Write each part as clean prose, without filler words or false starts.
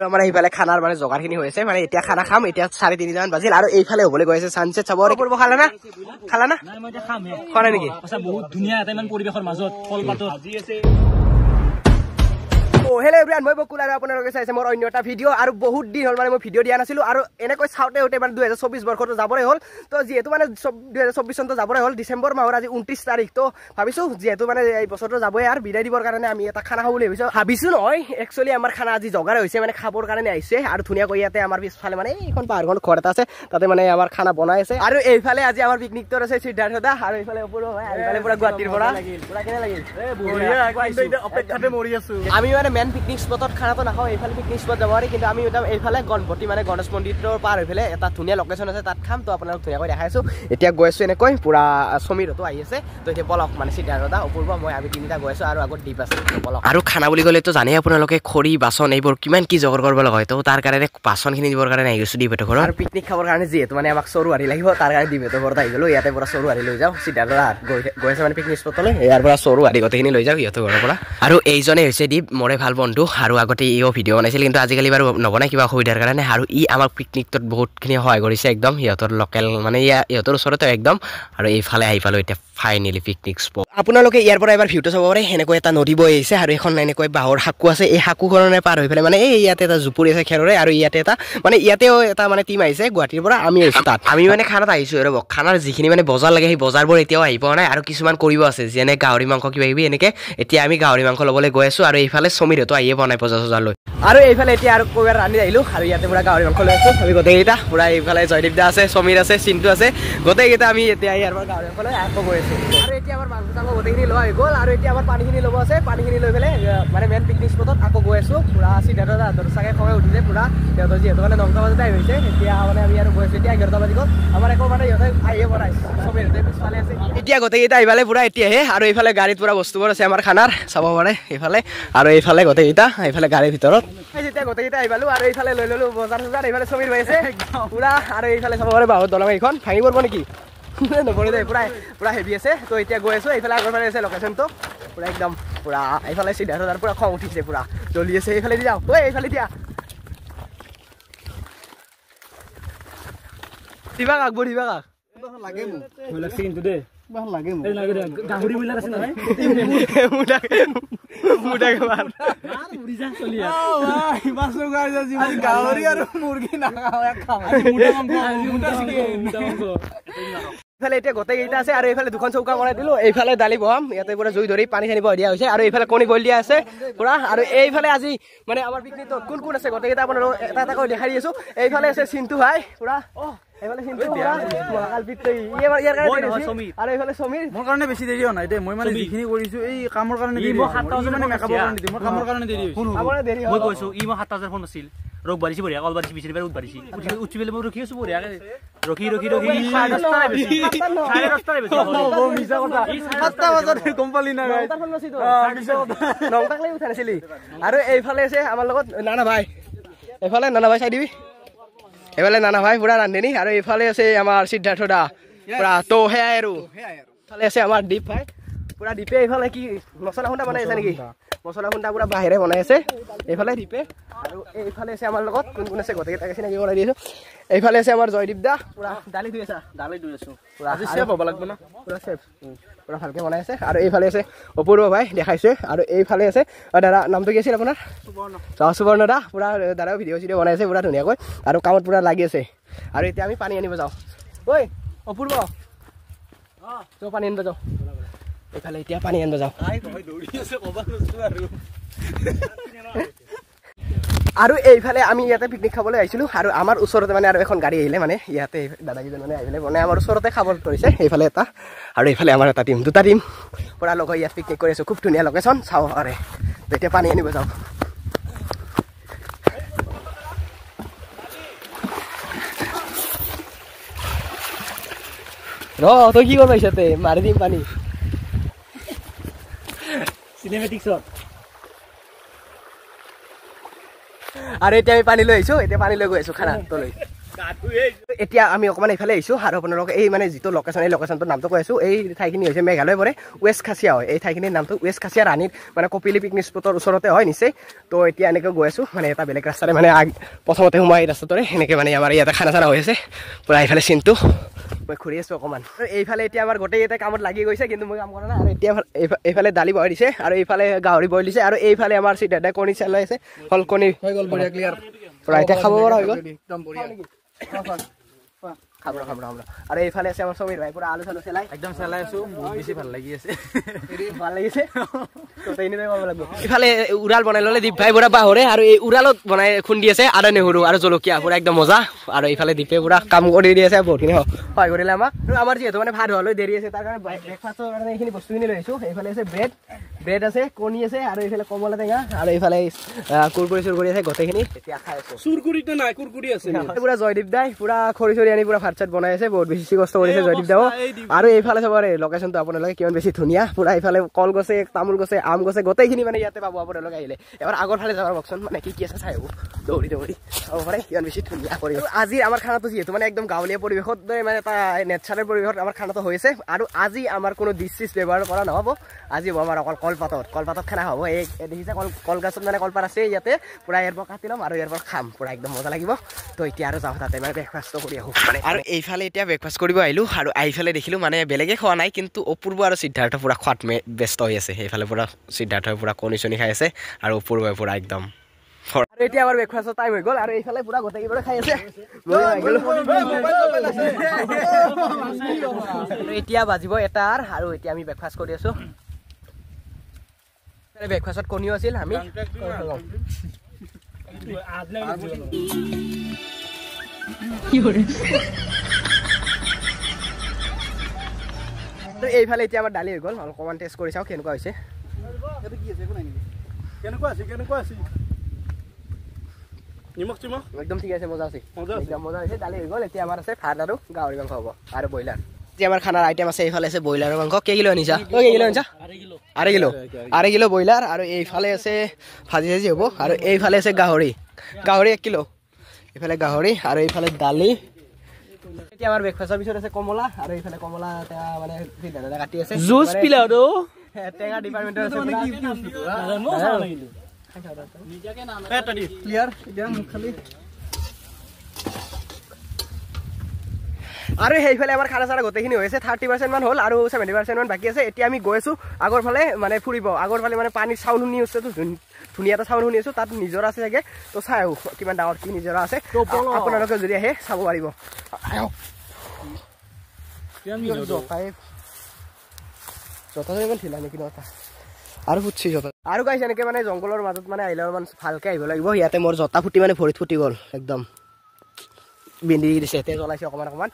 মানে এইফালে খানাৰ মানে জগাৰখিনি হৈছে মানে এতিয়া খানা খাম এতিয়া 3:30 মান বাজিল আৰু এইফালে হ'বলৈ গৈ আছে সানসেট চাব পূৰ্ব খালা না নাই মই খাম হে খনে নেকি আচ্ছা বহুত ধুনিয়া এটা ইমান পৰিবেশৰ মাজত ফলপাতত আজি আছে হেলো এভৰিৱান মই বকুল আৰু আপোনালোকে চাইছে মোৰ অন্য এটা ভিডিঅ' আৰু বহুত দিন হ'ল মানে মই ভিডিঅ' দিয়া নাছিলো আৰু এনেকৈ চাওঁতে হতে মানে 2024 বৰ্ষটো যাবৰে হ'ল তো যেহেতু মানে 2024 চনটো যাবৰে হ'ল ডিসেম্বৰ মাহৰ আজি 29 তাৰিখ তো ভাবিছো যেহেতু মানে এই বছৰটো যাবই আৰু বিদায় দিবৰ কাৰণে আমি এটা খানা খাব বুলি ভাবিছো নহয় একচুয়ালি আমাৰ খানা আজি জগাৰে হৈছে মানে খাবৰ কাৰণে আহিছে আৰু ধুনীয়াকৈ ইয়াতে আমাৰ পিছফালে মানে এইখন পাহাৰখন ঘৰ এটা আছে তাতে মানে আমাৰ খানা বনাই আছে আৰু এইফালে আজি আমাৰ পিকনিকটোৰ আছে সিদ্ধাৰ্থ দা আৰু এইফালে ওপৰ হয় এইফালে পুৰা গুৱাহাটীৰ পৰা পুৰা কেনে লাগিল বঢ়িয়া কিন্তু অপেক্ষাতে মৰি আছো আমি মানে মেন পিকনিক স্পটত খানাটো নাখাওঁ এইফালে পিকনিক স্পট যাব পাৰি কিন্তু আমি একদম এইফালে গণপতি মানে গণেশ মন্দিৰৰ পাৰ হৈফালে এটা ধুনীয়া লোকেশ্যন আছে তাত খাম তো আপোনালোক ধুনীয়াকৈ দেখাইছো এতিয়া গৈ আছো এনেকৈ পুৰা সমীৰতো আহি আছে তো এতিয়া বলক মানে সিদ্ধাৰ্থ দা অপূৰ্ব মই আমি তিনিটা গৈ আছো আৰু আগত দ্বীপ আছে বলক আৰু খানা বুলি ক'লেতো জানেই আপোনালোকে খৰি বাচন এইবোৰ কিমান কি জগৰ কৰিব লগা হয় তো তাৰ কাৰণে বাচনখিনি দিবৰ কাৰণে আহি গৈছো দ্বীপেটো ঘৰত আৰু পিকনিক খাবৰ কাৰণে যিহেতু মানে আমাক চৰু হাৰি লাগিব তাৰ কাৰণে দ্বীপেটো ঘৰত আহি গ'লো ইয়াতে পুৰা চৰু হাৰি লৈ যাওঁ সিদ্ধাৰ্থ দা গৈ আছে মানে পিকনিক স্পটলৈ ইয়াৰ পৰা চৰু হাৰি গোটেইখিনি লৈ যাওঁ সিহঁতৰ ঘৰৰ পৰা আৰু এইজনে হৈছে দ্বীপ মোৰে ভাল বন্ধু আৰু আগতে ইও ভিডিঅ' বনাইছিল কিন্তু আজিকালি বাৰু নবনাই কিবা অসুবিধাৰ কাৰণে আৰু ই আমাক পিকনিকটোত বহুতখিনি সহায় কৰিছে একদম সিহঁতৰ লোকেল মানে ইহঁতৰ ওচৰতে একদম আৰু এইফালে আহি পালো এতিয়া ফাইনেলি পিকনিক স্পট আপোনালোকে ইয়াৰ পৰা এবাৰ ভিউটো চাব পাৰে এনেকৈ এটা নদী বৈ আহিছে আৰু এখন এনেকৈ বাঁহৰ সাঁকো আছে এই সাঁকোখনে পাৰ হৈ পেলাই মানে এই ইয়াতে এটা জুপুৰি আছে খেৰৰে আৰু ইয়াতে এটা মানে ইয়াতেও এটা মানে টিম আহিছে গুৱাহাটীৰ পৰা আমি আহিছো তাত আমি মানে খানাত আহিছো আৰু খানাৰ যিখিনি মানে বজাৰ লাগে সেই বজাৰবোৰ এতিয়াও আহি পোৱা নাই আৰু কিছুমান কৰিব আছে যেনে গাহৰি মাংস কিবা কিবি এনেকে এতিয়া আমি গাহৰি মাংস ল'বলৈ গৈ আছো আৰু এইফালে সমীৰতো আহিয়ে পোৱা নাই বজাৰ চজাৰ লৈ আৰু এইফালে এতিয়া আৰু কবাৰ ৰান্ধি আহিলো আৰু ইয়াতে পুৰা গাহৰি মাংস লৈ আছো আমি গোটেইকেইটা পুৰা এইফালে জয়দীপ দা আছে সমীৰ আছে চিন্তু আছে গোটেইকেইটা আমি এতিয়া ইয়াৰ পৰা গাহৰি মাংস লৈ আকৌ গৈ আছো আৰু এতিয়া আমাৰ মাংস চাংস গোটেইখিনি লোৱা হৈ গ'ল আৰু এতিয়া আমাৰ পানীখিনি ল'ব আছে পানীখিনি লৈ পেলাই মানে মেইন পিকনিক স্পটত আকৌ গৈ আছো পুৰা সিদ্ধাৰ্থ দা চাগে খঙে উঠিছে পুৰা সিহঁতৰ যিহেতু মানে 9টা বজাতে আহি হৈছে এতিয়া মানে আমি আৰু গৈ আছো এতিয়া 11টা বাজি গ'ল আমাৰ একো মানে সিহঁতে আহিয়ে বনাই সমীৰহঁতে পিছফালে আছে এতিয়া গোটেইকেইটা আহিপালে পুৰা এতিয়াহে আৰু এইফালে গাড়ীত পুৰা বস্তুবোৰ আছে আমাৰ খানাৰ চাব পাৰে এইফালে আৰু এইফালে গোটেইকেইটা এইফালে গাড়ীৰ ভিতৰত যেতিয়া গোটেইকেইটা আহিপালো আৰু এইফালে লৈ ললো বজাৰ চজাৰ এইফালে সমীৰ হৈ আছে পুৰা আৰু এইফালে চাব পাৰে বাহুত দলং এইখন ভাঙি পৰিব নেকি নপৰে দে পুৰা পুৰা হেভি আছে তো এতিয়া গৈ আছো এইফালে আগৰ ফালে আছে লোকেশ্যনটো পুৰা একদম পুৰা এইফালে সিদ্ধাৰ্থ দাৰ পুৰা খং উঠিছে পুৰা জ্বলি আছে এইফালে দি যাওঁ ঐ এইফালে দিয়া দিবা কাক বঢ়িবা কাক লাগে মোক ভয় লাগছে কিন্তু দে ভাল লাগে মোক লাগে দে গাহৰি মিলাৰ আছে নহয় মুটাকে মাৰ মুৰি যা চলি আ ভাই মাছৰ গাই যা জীৱ গাহৰি আৰু মুৰ্গী না খাও মুটা মাংস এইফালে এতিয়া গোটেইকেইটা আছে আৰু এইফালে দুখন চৌকা বনাই দিলো এইফালে দালি বহাম ইয়াতে পুৰা জুই ধৰি পানী চানি বহাই দিয়া হৈছে আৰু এইফালে কণী বইল দিয়া আছে পুৰা আৰু এইফালে আজি মানে আমাৰ পিকনিকত কোন কোন আছে গোটেইকেইটা আপোনালোকক এটা এটা কৈ দেখাই দিছো এইফালে আছে চিন্তু ভাই পুৰা এইফালে চিন্তু পুৰা মহাকালপিত ইয়াৰ কাৰণে সমীৰ আৰু এইফালে সমীৰ মোৰ কাৰণে বেছি দেৰি হোৱা নাই দে মই মানে যিখিনি কৰিছো এই কামৰ কাৰণে দেৰি মই 7টা মানে মেকআপৰ কাৰণে দিম মই কামৰ কাৰণে দেৰি হৈছে আমাৰ দেৰি মই কৈছো ই মই 7টা ফোন আছিল ৰক বাৰিছি বঢ়িয়া কল বাৰিছি বিচৰি বাৰ উঠ বাৰিছি উঠি পেলে মই ৰখি আছো বঢ়িয়া ৰখি 10:30 বেছি 10:30 বেছি ও মিছা কথা 7টা বজাত গম পালি না গাইস 9টাক লৈ উঠা নাছিলি আৰু এইফালে আছে আমাৰ লগত নানা ভাই এইফালে নানা ভাই চাই দিবি এইফালে নানা ভাই পুৰা ৰান্ধনি আৰু এইফালে আছে আমাৰ সিদ্ধাৰ্থ দা পুৰা তো হে আৰু এইফালে আছে আমাৰ দীপ ভাই পুৰা দীপে এইফালে কি মছলা খুন্দা বনাই আছে নেকি মছলা খুন্দা পুৰা বাহিৰে বনাই আছে এইফালে দীপে আৰু এইফালে আছে আমাৰ লগত কোন কোন আছে গোটেইকেইটাকে চিনাকি কৰাই দিছো এইফালে আছে আমাৰ জয়দীপ দা পুৰা দালি ধুই আছো পুৰা আজি চেফ হ'ব লাগিব না পুৰা চেফ পুৰা ভালকে বনাই আছে আৰু এইফালে আছে অপূৰ্ব ভাই দেখাইছে আৰু এইফালে আছে দাদা নামটো কি আছিল আপোনাৰ সুবৰ্ণ দা পুৰা দাদাও ভিডিঅ' চিডিঅ' বনাই আছে পুৰা ধুনীয়াকৈ আৰু কামত পুৰা লাগি আছে আৰু এতিয়া আমি পানী আনিব যাওঁ ঐ অপূৰ্ব তো পানী আনিব যাওঁ এইফালে এতিয়া পানী আনিব যাওঁ আৰু এইফালে আমি ইয়াতে পিকনিক খাবলৈ আহিছিলো আৰু আমাৰ ওচৰতে মানে আৰু এখন গাড়ী আহিলে মানে ইয়াতে দাদাকেইজন মানে আহিলে মানে আমাৰ ওচৰতে খাব ধৰিছে এইফালে এটা আৰু এইফালে আমাৰ এটা টিম দুটা টিম পুৰা লগ হৈ ইয়াত পিকনিক কৰি আছো খুব ধুনীয়া লোকেশ্যন চাওঁ আৰে এতিয়া পানী আনিব যাওঁ ৰ তই কি কৰিব আহিছতে মাৰি দিম পানী চিনেমেটিক শ্বট আৰু এতিয়া আমি পানী লৈ আহিছো এতিয়া পানী লৈ গৈ আছো খানা তলৈ এতিয়া আমি অকণমান এইফালে আহিছোঁ আৰু আপোনালোকে এই মানে যিটো লোকেশ্যন এই লোকেশ্যনটোৰ নামটো কৈ আছোঁ এই ঠাইখিনি হৈছে মেঘালয় পৰে ৱেষ্ট খাচিয়া হয় এই ঠাইখিনিৰ নামটো ৱেষ্ট খাচিয়া ৰাণীৰ মানে কপিলি পিকনিক স্পটৰ ওচৰতে হয় নিশ্চয় তো এতিয়া এনেকৈ গৈ আছোঁ মানে এটা বেলেগ ৰাস্তাৰে মানে প্ৰথমতে সোমাই এই ৰাস্তাটোৰে সেনেকৈ মানে আমাৰ ইয়াতে খানা চানা হৈ আছে পূৰা এইফালে চিনটো মই ঘূৰি আছোঁ অকণমান এইফালে এতিয়া আমাৰ গোটেই এটা কামত লাগি গৈছে কিন্তু মই কাম কৰা নাই আৰু এতিয়া এইফালে দালি বহাই দিছে আৰু এইফালে গাহৰি বইল দিছে আৰু এইফালে আমাৰ চিধাই কণী চালাই আছে হল কণী হৈ গ'ল বঢ়িয়া ক্লিয়াৰ পূৰা এতিয়া খাব পৰা হৈ গ'ল একদম বঢ়িয়া খাব আৰু এইফালে আছে আমাৰ সমীৰ ভাই পুৰা আলু চালু চেলাই একদম চেলাই আছো বহুত বেছি ভাল লাগি আছে ভাল লাগিছে ইফালে উৰাল বনাই ল'লে দীপ ভাই পুৰা বাহৰে আৰু এই উৰালত বনাই খুন্দি আছে আদা নেহৰু আৰু জলকীয়া পুৰা একদম মজা আৰু এইফালে দীপে পুৰা কাম কৰি দি আছে বহুতখিনি সহায় কৰিলে আমাক আৰু আমাৰ যিহেতু মানে ভাত হোৱালৈ দেৰি আছে তাৰ কাৰণে ব্ৰেকফাষ্টৰ কাৰণে এইখিনি বস্তুখিনি লৈ আহিছোঁ এইফালে আছে ব্ৰেড আছে কণী আছে আৰু এইফালে কমলা টেঙা আৰু এইফালে কুৰকুৰি চুৰকুৰি আছে গোটেইখিনি এতিয়া খাই আছোঁ চুৰকুৰিটো নাই কুৰকুৰি আছে পুৰা জয়দীপ দাই পুৰা খৰি চৰি আনি পুৰা ভাত চাত বনাই আছে বহুত বেছি কষ্ট কৰিছে জয়দীপ দাও আৰু এইফালে চাবৰে লোকেশ্যনটো আপোনালোকে কিমান বেছি ধুনীয়া পুৰা এইফালে কল গছে তামোল গছে আম গছে গোটেইখিনি মানে ইয়াতে পাব আপোনালোকে আহিলে এবাৰ আগৰ ফালে যাবৰ কওকচোন মানে কি আছে চাই হ'ব দৌৰি চাব পাৰে কিমান বেছি ধুনীয়া কৰি আজি আমাৰ খানাটো যিহেতু মানে একদম গাঁৱলীয়া পৰিৱেশত মানে এটা নেচাৰেল পৰিৱেশত আমাৰ খানাটো হৈছে আৰু আজি আমাৰ কোনো ডিছ চিছ ব্যৱহাৰ কৰা নহ'ব আজি হ'ব আমাৰ অকল কলপাতত খানা হ'ব এই দেখিছে কলগছত মানে কলপাত আছে ইয়াতে পুৰা ইয়াৰ পৰা কাটি ল'ম আৰু ইয়াৰ পৰা খাম পুৰা একদম মজা লাগিব তো এতিয়া আৰু যাওঁ তাতে মানে ব্ৰেকফাষ্টটো কৰি আহোঁ মানে আৰু এইফালে এতিয়া ব্ৰেকফাষ্ট কৰিব আহিলোঁ আৰু এইফালে দেখিলোঁ মানে বেলেগে খোৱা নাই কিন্তু অপূৰ্ব আৰু সিদ্ধাৰ্থ পুৰা খোৱাত ব্যস্ত হৈ আছে সেইফালে পুৰা সিদ্ধাৰ্থই পুৰা কণী চণী খাই আছে আৰু অপূৰ্বই পুৰা একদম আৰু এতিয়া আমাৰ ব্ৰেকফাষ্টৰ টাইম হৈ গ'ল আৰু এইফালে পুৰা গোটেইকেইবাৰে খাই আছে এতিয়া বাজিব 1টাৰ আৰু এতিয়া আমি ব্ৰেকফাষ্ট কৰি আছোঁ ব্ৰেকফাষ্টত কণীও আছিল আমি এইফালে এতিয়া আমাৰ দালি হৈ গ'ল অকণমান টেষ্ট কৰি চাওঁ কেনেকুৱা হৈছে একদম ঠিক আছে মজা আছে একদম মজা হৈছে দালি হৈ গ'ল এতিয়া আমাৰ আছে ভাত আৰু গাহৰি মাংস হ'ব আৰু ব্ৰইলাৰ এতিয়া আমাৰ খানাৰ আইটেম আছে এইফালে আছে ব্ৰইলাৰৰ মাংস কেই কিলো আনিছা আঢ়ৈ কিলো ব্ৰইলাৰ আৰু এইফালে আছে ভাজি চাজি হ'ব আৰু এইফালে আছে গাহৰি 1 কিলো এইফালে গাহৰি আৰু এইফালে দালি এতিয়া আমাৰ ব্ৰেকফাষ্টৰ পিছত আছে কমলা আৰু এইফালে কমলা মানে কাটি আছে জুচ পিলা টেঙা ডিপাৰ্টমেণ্টৰ আছে আৰু সেইফালে আমাৰ খানা চানা গোটেইখিনি হৈছে 30% মান হ'ল আৰু 70% মান বাকী আছে এতিয়া আমি গৈ আছোঁ আগৰ ফালে মানে ফুৰিব আগৰ ফালে মানে পানীৰ চাউণ্ড শুনি আছোঁ ধুনীয়া এটা চাউণ্ড শুনি আছোঁ তাত নিজৰা আছে চাগে তো চাই আহোঁ কিমান ডাঙৰ কি নিজৰা আছে আপোনালোকে যদি আহে চাব পাৰিব আৰু ফুটছি আৰু গাইছে এনেকৈ মানে জংঘলৰ মাজত মানে আহিলে অলপমান ভালকৈ আহিব লাগিব ইয়াতে মোৰ জোতা ফুটি মানে ভৰিত ফুটি গ'ল একদম বিন্ধি দিছে তেজ ওলাইছে অকণমান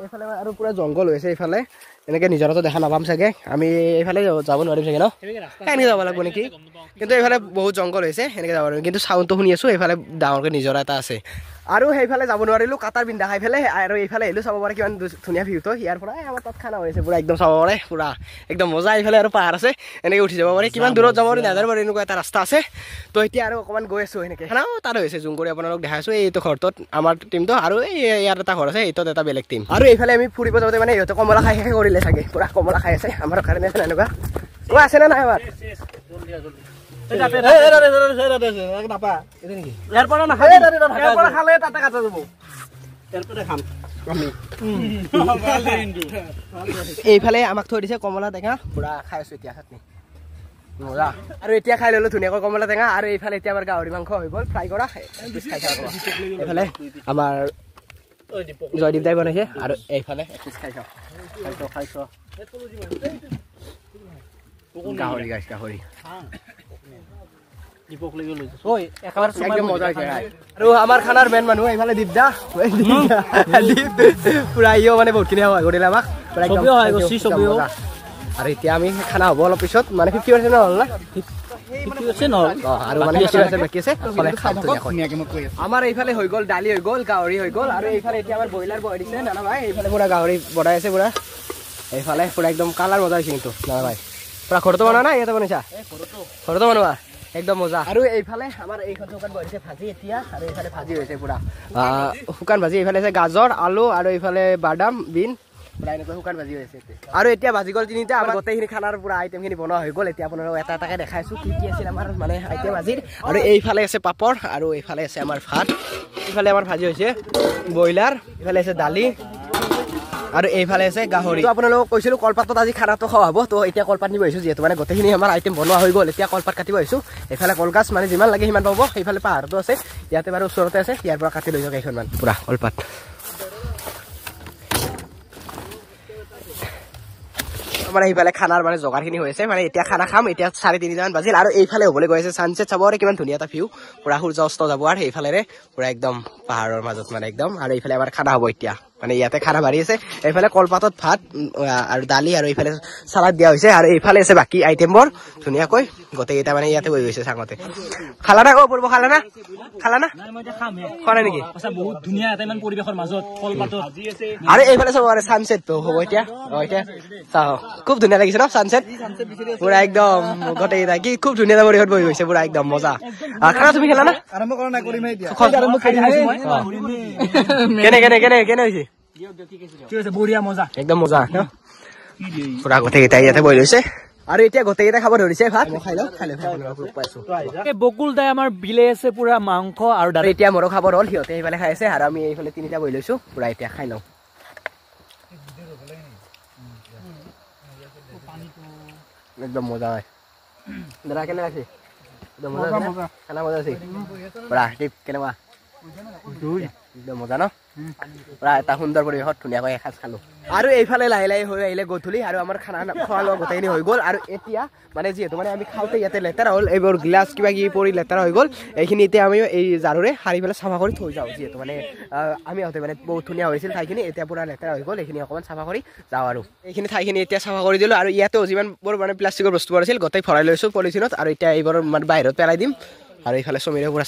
এইফালে আৰু পুৰা জংঘল হৈছে এইফালে এনেকৈ নিজৰাটো দেখা নাপাম চাগে আমি এইফালে যাব নোৱাৰিম চাগে ন এনেকৈ যাব লাগিব নেকি কিন্তু এইফালে বহুত জংঘল হৈছে এনেকৈ যাব নোৱাৰিম কিন্তু চাউণ্ডটো শুনি আছোঁ এইফালে ডাঙৰকৈ নিজৰা এটা আছে আৰু সেইফালে যাব নোৱাৰিলোঁ কাটাৰ বিন্ধা খাই পেলাই আৰু এইফালে আহিলোঁ চাব পাৰে কিমান ধুনীয়া ভিউটো ইয়াৰ পৰা আমাৰ তাত খানা হৈছে পুৰা একদম চাব পাৰে পুৰা একদম মজা এইফালে আৰু পাহাৰ আছে এনেকৈ উঠি যাব পাৰে কিমান দূৰত যাব পাৰি নাজানো বাৰু এনেকুৱা এটা ৰাস্তা আছে তো এতিয়া আৰু অকণমান গৈ আছোঁ এনেকৈ খানাও তাত হৈছে জুম কৰি আপোনালোক দেখাইছোঁ এইটো ঘৰটোত আমাৰ টিমটো আৰু ইয়াত এটা ঘৰ আছে এইটোত এটা বেলেগ টিম আৰু এইফালে আমি ফুৰিব যাওঁতে মানে ইহঁতে কমলা খাই শেষ কৰিলে চাগে পুৰা কমলা খাই আছে আমাৰ কাৰণে আছে এনেকুৱা আছে নে নাই আমাৰ এইফালে আমাক থৈ দিছে কমলা টেঙা পুৰা খাই আছো এতিয়া চাটনি মজা আৰু এতিয়া খাই ললো ধুনীয়াকৈ কমলা টেঙা আৰু এইফালে এতিয়া আমাৰ গাহৰি মাংস হৈ গ'ল ফ্ৰাই কৰা এইফালে আমাৰ জয়দীপ দাই বনাইছে আৰু এইফালে গাহৰি গাহৰি আৰু আমাৰ খানাৰ মেইন মানুহ এইফালে দীপ দা পুৰা ইও মানে বহুতখিনি সহায় কৰিলে আমাক আৰু এতিয়া আমি খানা হ'ব অলপ পিছত মানে 50% হ'ল না আৰু মানে 50% বাকী আছে আমাৰ এইফালে হৈ গ'ল দালি হৈ গ'ল গাহৰি হৈ গ'ল আৰু এইফালে এতিয়া আমাৰ ব্ৰইলাৰ বহাই দিছে নানা ভাই এইফালে পুৰা গাহৰি বনাই আছে পুৰা এইফালে পুৰা একদম কালাৰ মজা হৈছে কিন্তু নানা ভাই পুৰা ঘৰতো বনোৱা নাই ইয়াতে বনাইছা ঘৰতো বনোৱা একদম মজা আৰু এইফালে আমাৰ এইখন শুকান বহিছে ভাজি এতিয়া আৰু এইফালে ভাজি হৈছে পুৰা শুকান ভাজি এইফালে আছে গাজৰ আলু আৰু এইফালে বাদাম বিন পুৰা এনেকৈ শুকান ভাজি হৈছে আৰু এতিয়া ভাজি গ'ল তিনিটা আমাৰ গোটেইখিনি খানাৰ পুৰা আইটেমখিনি বনোৱা হৈ গ'ল এতিয়া আপোনালোকক এটা এটাকৈ দেখাইছোঁ কি কি আছিল আমাৰ মানে আইটেম আজিৰ আৰু এইফালে আছে পাপৰ আৰু এইফালে আছে আমাৰ ভাত এইফালে আমাৰ ভাজি হৈছে ব্ৰইলাৰ এইফালে আছে দালি আৰু এইফালে আছে গাহৰি আপোনালোকক কৈছিলোঁ কলপাতত আজি খানাটো খোৱা হ'ব তো এতিয়া কলপাত নিব আহিছোঁ যিহেতু মানে গোটেইখিনি আমাৰ আইটেম বনোৱা হৈ গ'ল এতিয়া কলপাত কাটিব আহিছোঁ এইফালে কলগাছ মানে যিমান লাগে সিমান পাব সেইফালে পাহাৰটো আছে ইয়াতে বাৰু ওচৰতে আছে ইয়াৰ পৰা কাটি লৈ যাওক কেইখনমান পুৰা কলপাত মানে এইফালে খানাৰ মানে জোগাৰখিনি হৈ আছে মানে এতিয়া খানা খাম এতিয়া 3:30 বাজিল আৰু এইফালে হ'বলৈ গৈ আছে ছানছেট চাব আৰু কিমান ধুনীয়া এটা ভিউ পুৰা সূৰ্য অস্ত যাব আৰু এইফালেৰে পুৰা একদম পাহাৰৰ মাজত মানে একদম আৰু এইফালে আমাৰ খানা হ'ব এতিয়া মানে ইয়াতে খানা বাঢ়ি আছে এইফালে কলপাতত ভাত আৰু দালি আৰু এইফালে চালাড দিয়া হৈছে আৰু এইফালে আছে বাকী আইটেমবোৰ ধুনীয়াকৈ গোটেইকেইটা মানে ইয়াতে বহি গৈছে চাঙতে খালা না পূৰ্ব খালা না খোৱা নাই নেকি বহুত ধুনীয়া এটা ইমান পৰিৱেশৰ মাজত কলপাতত আৰু এইফালে চাব আৰু ছানছেটটো হ'ব এতিয়া এতিয়া চাওঁ খুব ধুনীয়া লাগিছে ন ছানছেট পুৰা একদম গোটেইকেইটা কি খুব ধুনীয়া এটা পৰিৱেশত বহি গৈছে পুৰা একদম মজা খানা তুমি খেলা না আৰম্ভ কৰা নাই কৰিম এতিয়া কেনে কেনে কেনে কেনে হৈছে বঢ়িয়া মজা একদম মজা ন পুৰা গোটেইকেইটা ইয়াতে বহি লৈছে আৰু এতিয়া গোটেইকেইটা খাব ধৰিছে ভাত খাই লওঁ বকুল দাই আমাৰ বিলে আছে পুৰা মাংস আৰু আৰু এতিয়া মোৰো খাব হ'ল সিহঁতে এইফালে খাই আছে আৰু আমি এইফালে তিনিটা বহি লৈছো পুৰা এতিয়া খাই লওঁ একদম মজা হয় দাদা কেনে আছে একদম মজা খানা মজা আছে পুৰা টিপ কেনেকুৱা একদম মজা ন পুৰা এটা সুন্দৰ পৰিৱেশত ধুনীয়াকৈ এসাঁজ খালো আৰু এইফালে লাহে লাহে হৈ আহিলে গধূলি আৰু আমাৰ খানা খোৱা লোৱা গোটেইখিনি হৈ গ'ল আৰু এতিয়া মানে যিহেতু মানে আমি খাওঁতে ইয়াতে লেতেৰা হ'ল এইবোৰ গ্লাছ কিবা কিবি পৰি লেতেৰা হৈ গ'ল এইখিনি এতিয়া আমি এই ঝাৰুৰে সাৰি পেলাই চাফা কৰি থৈ যাওঁ যিহেতু মানে আমি আহোঁতে মানে বহুত ধুনীয়া হৈছিল ঠাইখিনি এতিয়া পুৰা লেতেৰা হৈ গ'ল এইখিনি অকণমান চাফা কৰি যাওঁ আৰু এইখিনি ঠাইখিনি এতিয়া চাফা কৰি দিলোঁ আৰু ইয়াতেও যিমানবোৰ মানে প্লাষ্টিকৰ বস্তুবোৰ আছিল গোটেই ভৰাই লৈছোঁ পলিথিনত আৰু এতিয়া এইবোৰ মানে বাহিৰত পেলাই দিম আৰু এইফালে চমিৰে পুৰা